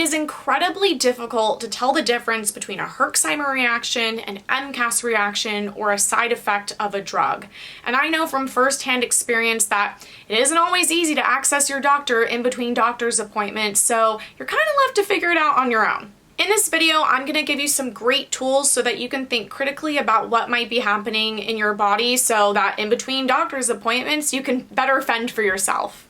is incredibly difficult to tell the difference between a Herxheimer reaction, an MCAS reaction, or a side effect of a drug. And I know from firsthand experience that it isn't always easy to access your doctor in between doctor's appointments, so you're kind of left to figure it out on your own. In this video, I'm going to give you some great tools so that you can think critically about what might be happening in your body so that in between doctor's appointments, you can better fend for yourself.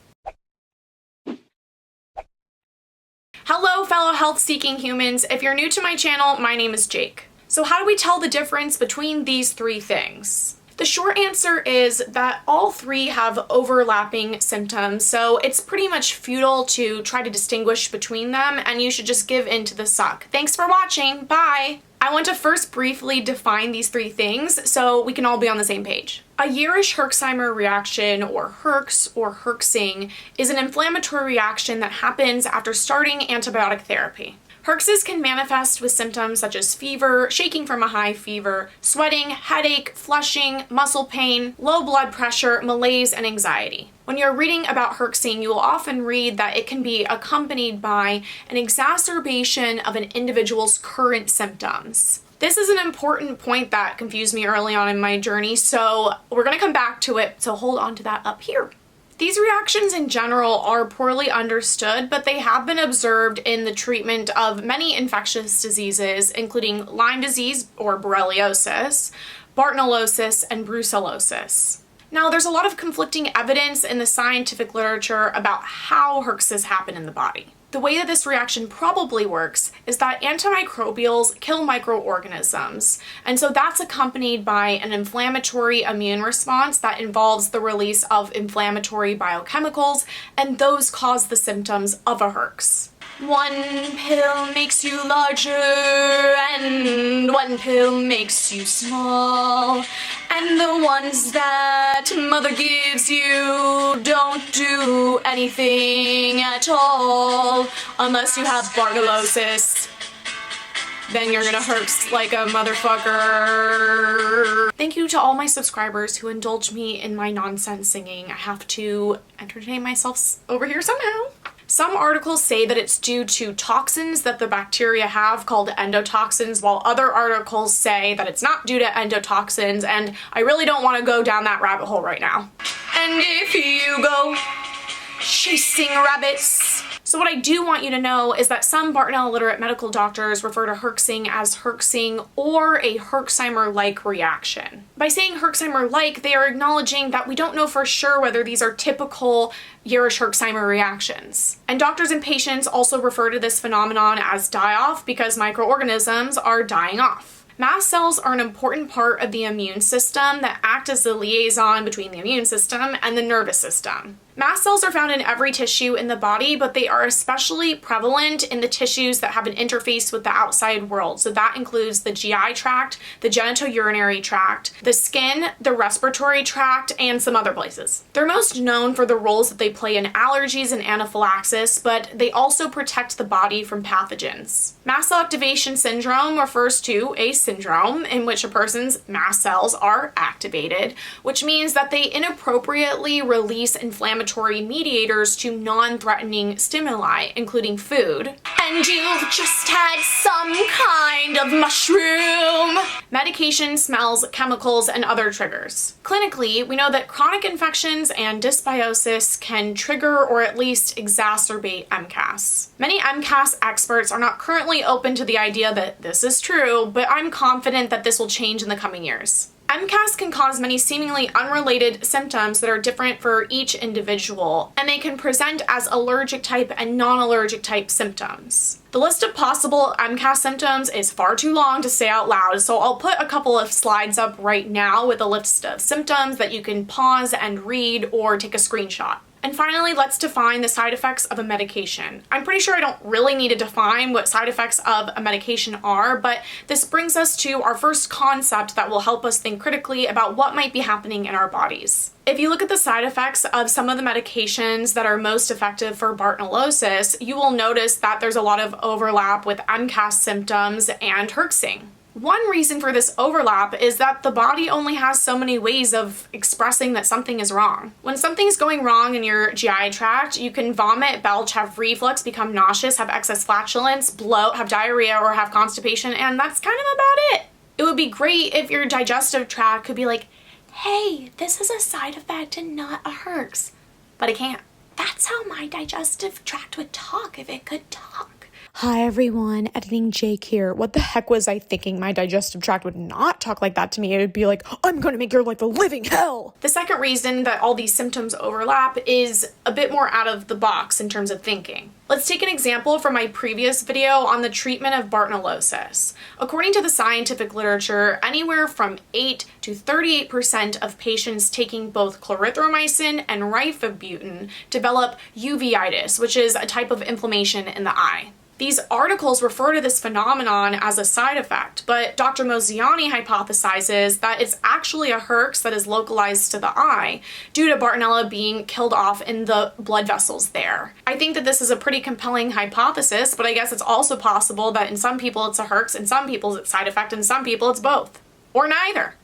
Hello, fellow health-seeking humans. If you're new to my channel, my name is Jake. So how do we tell the difference between these three things? The short answer is that all three have overlapping symptoms, so it's pretty much futile to try to distinguish between them, and you should just give in to the suck. Thanks for watching. Bye! I want to first briefly define these three things so we can all be on the same page. A Yerish Herxheimer reaction, or herx, or herxing, is an inflammatory reaction that happens after starting antibiotic therapy. Herxes can manifest with symptoms such as fever, shaking from a high fever, sweating, headache, flushing, muscle pain, low blood pressure, malaise, and anxiety. When you're reading about herxing, you will often read that it can be accompanied by an exacerbation of an individual's current symptoms. This is an important point that confused me early on in my journey, so we're going to come back to it, so hold on to that up here. These reactions in general are poorly understood, but they have been observed in the treatment of many infectious diseases, including Lyme disease or borreliosis, bartonellosis, and brucellosis. Now, there's a lot of conflicting evidence in the scientific literature about how herxes happen in the body. The way that this reaction probably works is that antimicrobials kill microorganisms, and so that's accompanied by an inflammatory immune response that involves the release of inflammatory biochemicals, and those cause the symptoms of a herx. One pill makes you larger, and one pill makes you small, and the ones that mother gives you don't do anything at all, unless you have bartonellosis. Then you're gonna herx like a motherfucker. Thank you to all my subscribers who indulge me in my nonsense singing. I have to entertain myself over here somehow. Some articles say that it's due to toxins that the bacteria have called endotoxins, while other articles say that it's not due to endotoxins, and I really don't want to go down that rabbit hole right now. And if you go chasing rabbits. So what I do want you to know is that some Bartonella literate medical doctors refer to herxing as herxing or a herxheimer-like reaction. By saying herxheimer-like, they are acknowledging that we don't know for sure whether these are typical Yerish Herxheimer reactions. And doctors and patients also refer to this phenomenon as die-off because microorganisms are dying off. Mast cells are an important part of the immune system that act as the liaison between the immune system and the nervous system. Mast cells are found in every tissue in the body, but they are especially prevalent in the tissues that have an interface with the outside world. So that includes the GI tract, the genitourinary tract, the skin, the respiratory tract, and some other places. They're most known for the roles that they play in allergies and anaphylaxis, but they also protect the body from pathogens. Mast cell activation syndrome refers to a syndrome in which a person's mast cells are activated, which means that they inappropriately release inflammatory mediators to non-threatening stimuli, including food. And you've just had some kind of mushroom! Medication, smells, chemicals, and other triggers. Clinically, we know that chronic infections and dysbiosis can trigger or at least exacerbate MCAS. Many MCAS experts are not currently open to the idea that this is true, but I'm confident that this will change in the coming years. MCAS can cause many seemingly unrelated symptoms that are different for each individual, and they can present as allergic type and non-allergic type symptoms. The list of possible MCAS symptoms is far too long to say out loud, so I'll put a couple of slides up right now with a list of symptoms that you can pause and read or take a screenshot. And finally, let's define the side effects of a medication. I'm pretty sure I don't really need to define what side effects of a medication are, but this brings us to our first concept that will help us think critically about what might be happening in our bodies. If you look at the side effects of some of the medications that are most effective for bartonellosis, you will notice that there's a lot of overlap with MCAS symptoms and herxing. One reason for this overlap is that the body only has so many ways of expressing that something is wrong. When something's going wrong in your GI tract, you can vomit, belch, have reflux, become nauseous, have excess flatulence, bloat, have diarrhea, or have constipation, and that's kind of about it. It would be great if your digestive tract could be like, hey, this is a side effect and not a herx, but it can't. That's how my digestive tract would talk if it could talk. Hi everyone, Editing Jake here. What the heck was I thinking? My digestive tract would not talk like that to me. It would be like, I'm gonna make your life a living hell. The second reason that all these symptoms overlap is a bit more out of the box in terms of thinking. Let's take an example from my previous video on the treatment of bartonellosis. According to the scientific literature, anywhere from 8 to 38% of patients taking both clarithromycin and rifabutin develop uveitis, which is a type of inflammation in the eye. These articles refer to this phenomenon as a side effect, but Dr. Mozayeni hypothesizes that it's actually a herx that is localized to the eye due to Bartonella being killed off in the blood vessels there. I think that this is a pretty compelling hypothesis, but I guess it's also possible that in some people it's a herx, in some people it's a side effect, and in some people it's both. Or neither.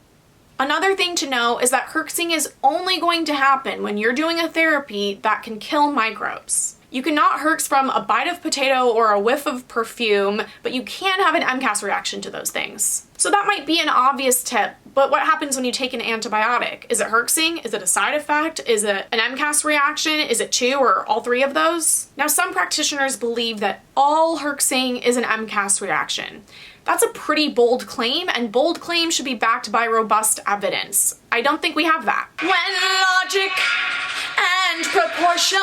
Another thing to know is that herxing is only going to happen when you're doing a therapy that can kill microbes. You cannot herx from a bite of potato or a whiff of perfume, but you can have an MCAS reaction to those things. So that might be an obvious tip, but what happens when you take an antibiotic? Is it herxing? Is it a side effect? Is it an MCAS reaction? Is it two or all three of those? Now, some practitioners believe that all herxing is an MCAS reaction. That's a pretty bold claim, and bold claims should be backed by robust evidence. I don't think we have that. When logic and proportion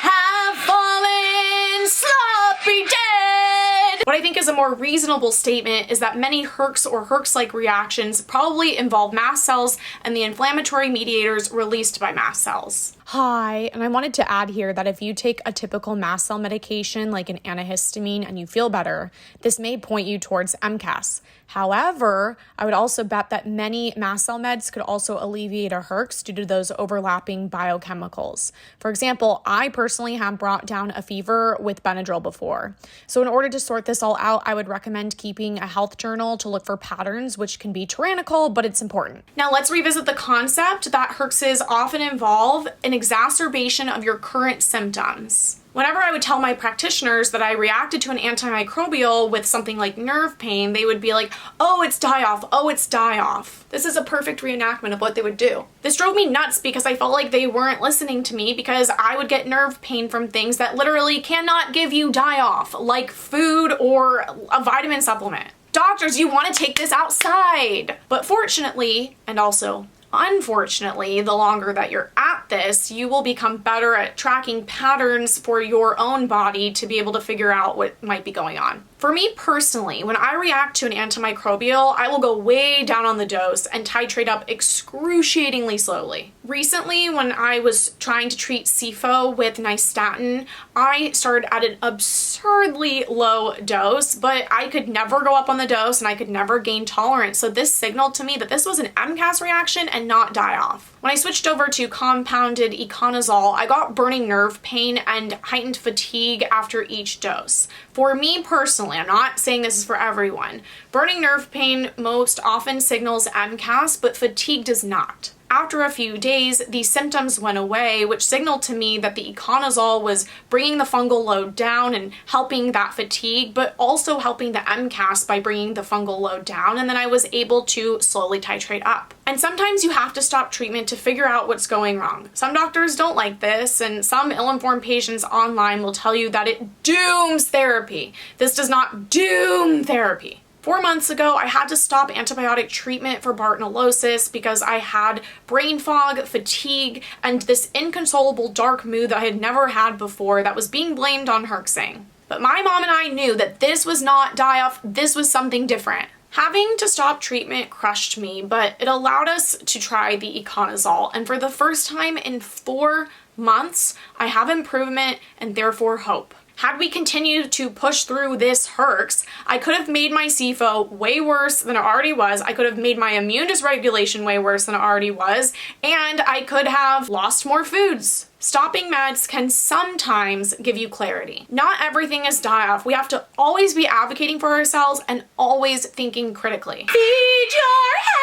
have fallen sloppy dead. What I think is a more reasonable statement is that many herx or herx-like reactions probably involve mast cells and the inflammatory mediators released by mast cells. Hi, and I wanted to add here that if you take a typical mast cell medication like an antihistamine and you feel better, this may point you towards MCAS. However, I would also bet that many mast cell meds could also alleviate a herx due to those overlapping biochemicals. For example, I personally have brought down a fever with Benadryl before. So in order to sort this all out, I would recommend keeping a health journal to look for patterns, which can be tyrannical, but it's important. Now let's revisit the concept that herxes often involve an exacerbation of your current symptoms. Whenever I would tell my practitioners that I reacted to an antimicrobial with something like nerve pain, they would be like, oh, it's die-off, oh, it's die-off. This is a perfect reenactment of what they would do. This drove me nuts because I felt like they weren't listening to me because I would get nerve pain from things that literally cannot give you die-off, like food or a vitamin supplement. Doctors, you want to take this outside. But fortunately, and also unfortunately, the longer that you're at this, you will become better at tracking patterns for your own body to be able to figure out what might be going on. For me personally, when I react to an antimicrobial, I will go way down on the dose and titrate up excruciatingly slowly. Recently, when I was trying to treat SIFO with nystatin, I started at an absurdly low dose, but I could never go up on the dose and I could never gain tolerance. So this signaled to me that this was an MCAS reaction and not die-off. When I switched over to compounded iconazole, I got burning nerve pain and heightened fatigue after each dose. For me personally, I'm not saying this is for everyone, burning nerve pain most often signals MCAS, but fatigue does not. After a few days, these symptoms went away, which signaled to me that the iconazole was bringing the fungal load down and helping that fatigue, but also helping the MCAS by bringing the fungal load down, and then I was able to slowly titrate up. And sometimes you have to stop treatment to figure out what's going wrong. Some doctors don't like this, and some ill-informed patients online will tell you that it dooms therapy. This does not doom therapy. 4 months ago, I had to stop antibiotic treatment for bartonellosis because I had brain fog, fatigue, and this inconsolable dark mood that I had never had before that was being blamed on herxing. But my mom and I knew that this was not die-off, this was something different. Having to stop treatment crushed me, but it allowed us to try the iconazole, and for the first time in 4 months, I have improvement and therefore hope. Had we continued to push through this herx, I could have made my SIFO way worse than it already was. I could have made my immune dysregulation way worse than it already was, and I could have lost more foods. Stopping meds can sometimes give you clarity. Not everything is die-off. We have to always be advocating for ourselves and always thinking critically. Feed your head!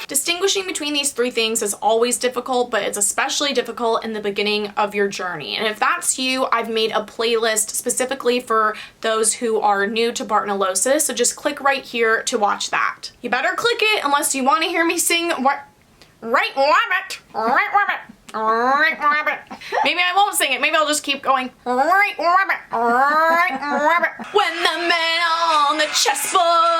Distinguishing between these three things is always difficult, but it's especially difficult in the beginning of your journey. And if that's you, I've made a playlist specifically for those who are new to Bartonellosis, so just click right here to watch that. You better click it unless you want to hear me sing Right Rabbit, Right Rabbit, Right Rabbit. Maybe I won't sing it, maybe I'll just keep going. Right Rabbit, Right Rabbit. When the man on the chessboard